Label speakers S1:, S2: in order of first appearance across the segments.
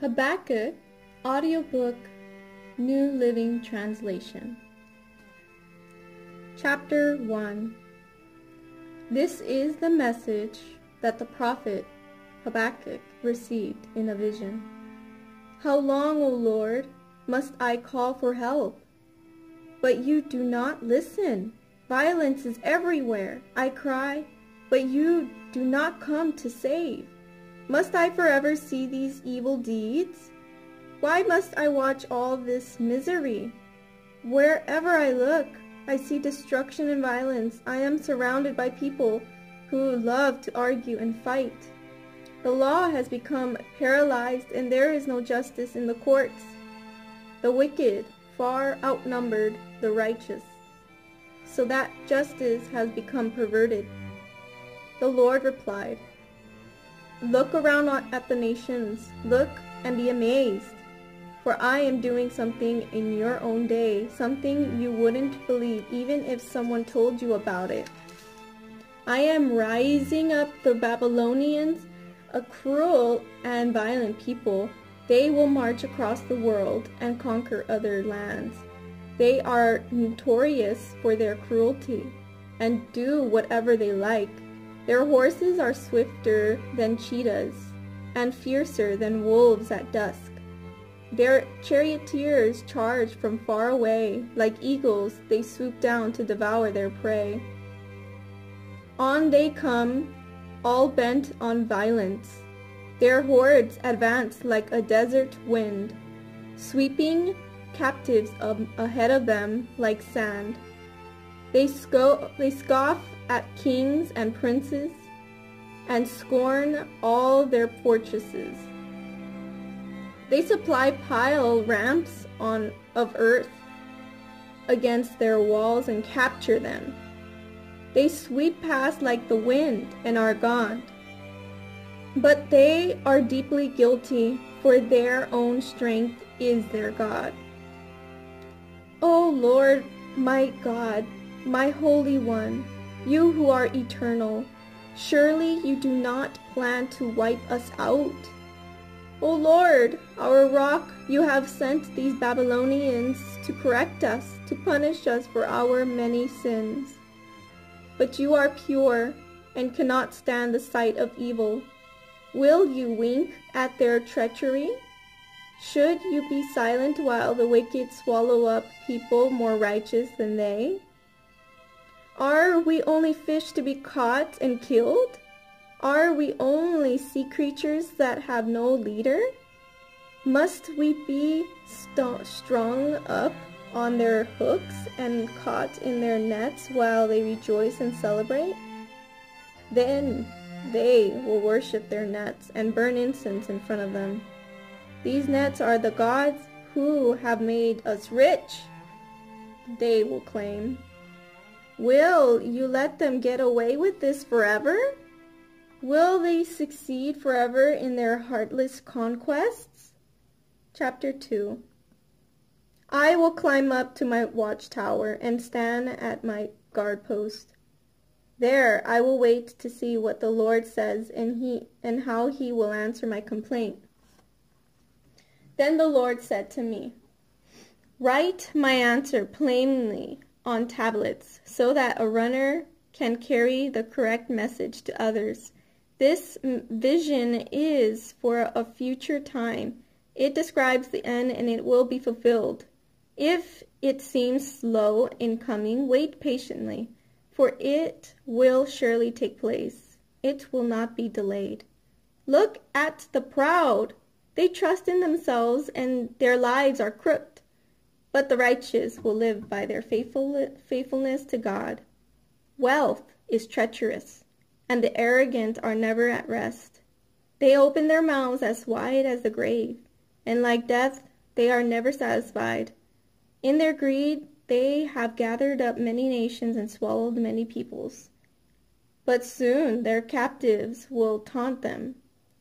S1: Habakkuk, audiobook, New Living Translation. Chapter 1. This is the message that the prophet Habakkuk received in a vision. How long, O Lord, must I call for help? But you do not listen. Violence is everywhere. I cry, but you do not come to save. Must I forever see these evil deeds? Why must I watch all this misery? Wherever I look, I see destruction and violence. I am surrounded by people who love to argue and fight. The law has become paralyzed, and there is no justice in the courts. The wicked far outnumbered the righteous, so that justice has become perverted. The Lord replied, Look around at the nations, look and be amazed, for I am doing something in your own day, something you wouldn't believe even if someone told you about it. I am rising up the Babylonians, a cruel and violent people. They will march across the world and conquer other lands. They are notorious for their cruelty and do whatever they like. Their horses are swifter than cheetahs and fiercer than wolves at dusk. Their charioteers charge from far away. Like eagles, they swoop down to devour their prey. On they come, all bent on violence. Their hordes advance like a desert wind, sweeping captives ahead of them like sand. They scoff at kings and princes and scorn all their fortresses. They supply pile ramps of earth against their walls and capture them. They sweep past like the wind and are gone. But they are deeply guilty, for their own strength is their God. O Lord, my God, my Holy One, you who are eternal, surely you do not plan to wipe us out. O Lord, our rock, you have sent these Babylonians to correct us, to punish us for our many sins. But you are pure and cannot stand the sight of evil. Will you wink at their treachery? Should you be silent while the wicked swallow up people more righteous than they? Are we only fish to be caught and killed? Are we only sea creatures that have no leader? Must we be strung up on their hooks and caught in their nets while they rejoice and celebrate? Then they will worship their nets and burn incense in front of them. These nets are the gods who have made us rich, they will claim. Will you let them get away with this forever? Will they succeed forever in their heartless conquests? Chapter 2. I will climb up to my watchtower and stand at my guard post. There I will wait to see what the Lord says and how he will answer my complaint. Then the Lord said to me, Write my answer plainly on tablets, so that a runner can carry the correct message to others. This vision is for a future time. It describes the end, and it will be fulfilled. If it seems slow in coming, wait patiently, for it will surely take place. It will not be delayed. Look at the proud. They trust in themselves, and their lives are crooked. But the righteous will live by their faithfulness to God. Wealth is treacherous, and the arrogant are never at rest. They open their mouths as wide as the grave, and like death, they are never satisfied. In their greed, they have gathered up many nations and swallowed many peoples. But soon their captives will taunt them.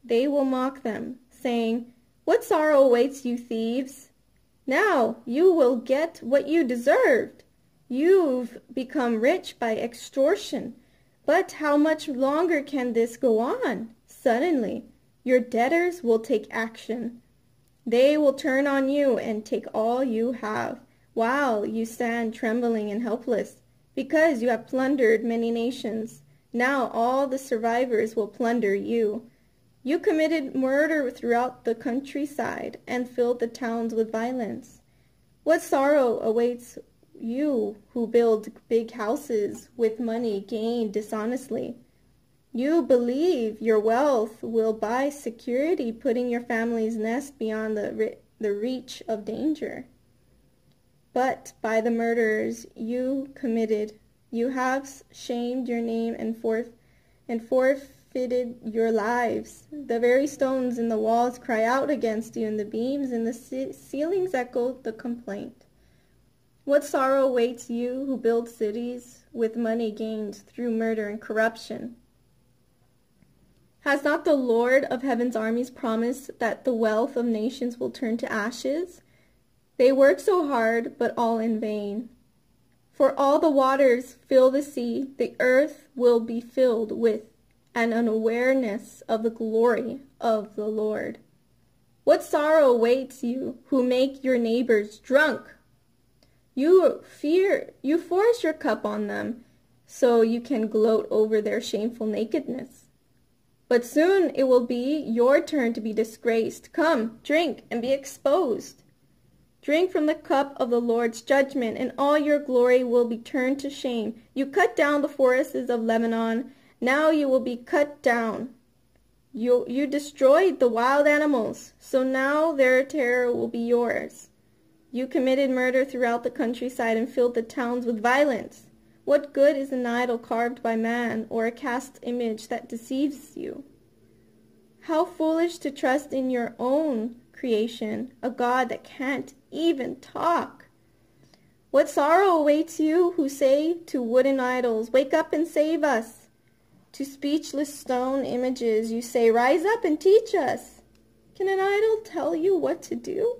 S1: They will mock them, saying, What sorrow awaits you, thieves? Now you will get what you deserved. You've become rich by extortion. But how much longer can this go on? Suddenly, your debtors will take action. They will turn on you and take all you have, while you stand trembling and helpless, because you have plundered many nations. Now all the survivors will plunder you. You committed murder throughout the countryside and filled the towns with violence. What sorrow awaits you who build big houses with money gained dishonestly. You believe your wealth will buy security, putting your family's nest beyond the reach of danger. But by the murders you committed, you have shamed your name and forfeited your lives. The very stones in the walls cry out against you, and the beams in the ceilings echo the complaint. What sorrow awaits you who build cities with money gained through murder and corruption. Has not the Lord of heaven's armies promised that the wealth of nations will turn to ashes? They work so hard, but all in vain. For all the waters fill the sea, the earth will be filled with an unawareness of the glory of the Lord. What sorrow awaits you who make your neighbors drunk? You force your cup on them, so you can gloat over their shameful nakedness. But soon it will be your turn to be disgraced. Come, drink, and be exposed. Drink from the cup of the Lord's judgment, and all your glory will be turned to shame. You cut down the forests of Lebanon. Now you will be cut down. You destroyed the wild animals, so now their terror will be yours. You committed murder throughout the countryside and filled the towns with violence. What good is an idol carved by man, or a cast image that deceives you? How foolish to trust in your own creation, a God that can't even talk. What sorrow awaits you who say to wooden idols, "Wake up and save us." To speechless stone images you say, "Rise up and teach us." Can an idol tell you what to do?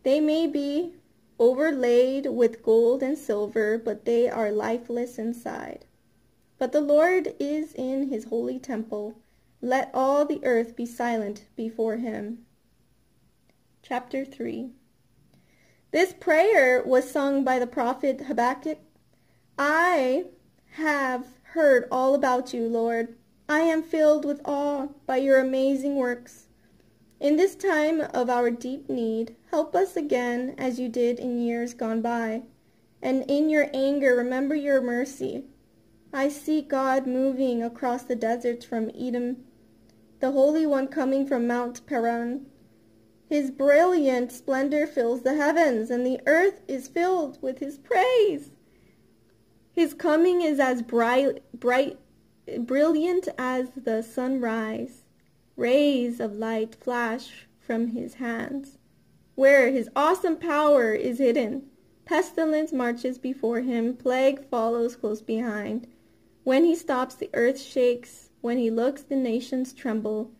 S1: They may be overlaid with gold and silver, but they are lifeless inside. But the Lord is in his holy temple. Let all the earth be silent before him. Chapter 3. This prayer was sung by the prophet Habakkuk. I have heard all about you, Lord. I am filled with awe by your amazing works. In this time of our deep need, help us again as you did in years gone by. And in your anger, remember your mercy. I see God moving across the deserts from Edom, the Holy One coming from Mount Paran. His brilliant splendor fills the heavens, and the earth is filled with his praise. His coming is as brilliant as the sunrise. Rays of light flash from his hands. Where his awesome power is hidden, pestilence marches before him, plague follows close behind. When he stops, the earth shakes. When he looks, the nations tremble.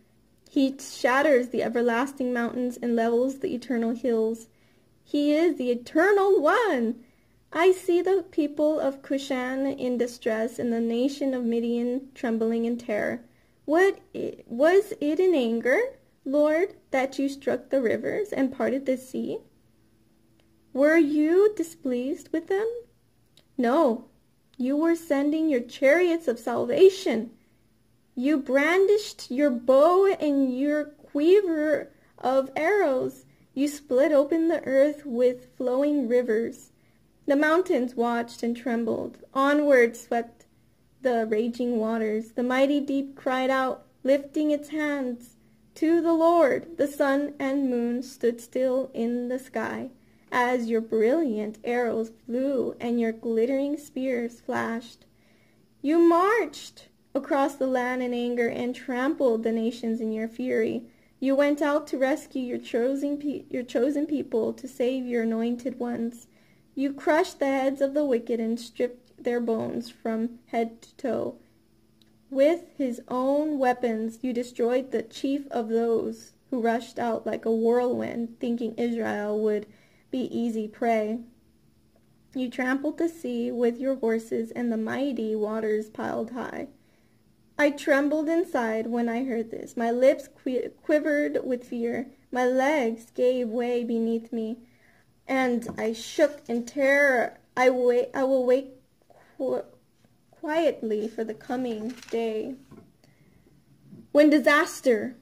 S1: He shatters the everlasting mountains and levels the eternal hills. He is the eternal one. I see the people of Cushan in distress, and the nation of Midian trembling in terror. Was it in anger, Lord, that you struck the rivers and parted the sea? Were you displeased with them? No, you were sending your chariots of salvation. You brandished your bow and your quiver of arrows. You split open the earth with flowing rivers. The mountains watched and trembled. Onward swept the raging waters. The mighty deep cried out, lifting its hands to the Lord. The sun and moon stood still in the sky as your brilliant arrows flew and your glittering spears flashed. You marched across the land in anger and trampled the nations in your fury. You went out to rescue your chosen people, to save your anointed ones. You crushed the heads of the wicked and stripped their bones from head to toe. With his own weapons you destroyed the chief of those who rushed out like a whirlwind, thinking Israel would be easy prey. You trampled the sea with your horses, and the mighty waters piled high. I trembled inside when I heard this. My lips quivered with fear. My legs gave way beneath me, and I shook in terror. I will wait quietly for the coming day, when disaster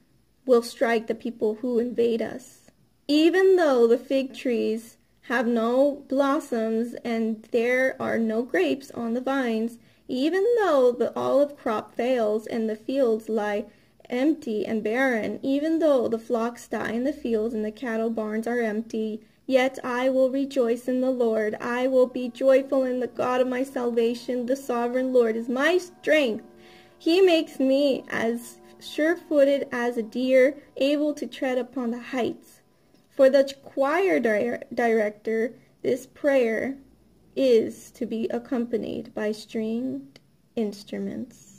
S1: will strike the people who invade us. Even though the fig trees have no blossoms and there are no grapes on the vines, even though the olive crop fails and the fields lie empty and barren, even though the flocks die in the fields and the cattle barns are empty, yet I will rejoice in the Lord. I will be joyful in the God of my salvation. The sovereign Lord is my strength. He makes me as sure-footed as a deer, able to tread upon the heights. For the choir director, this prayer is to be accompanied by stringed instruments.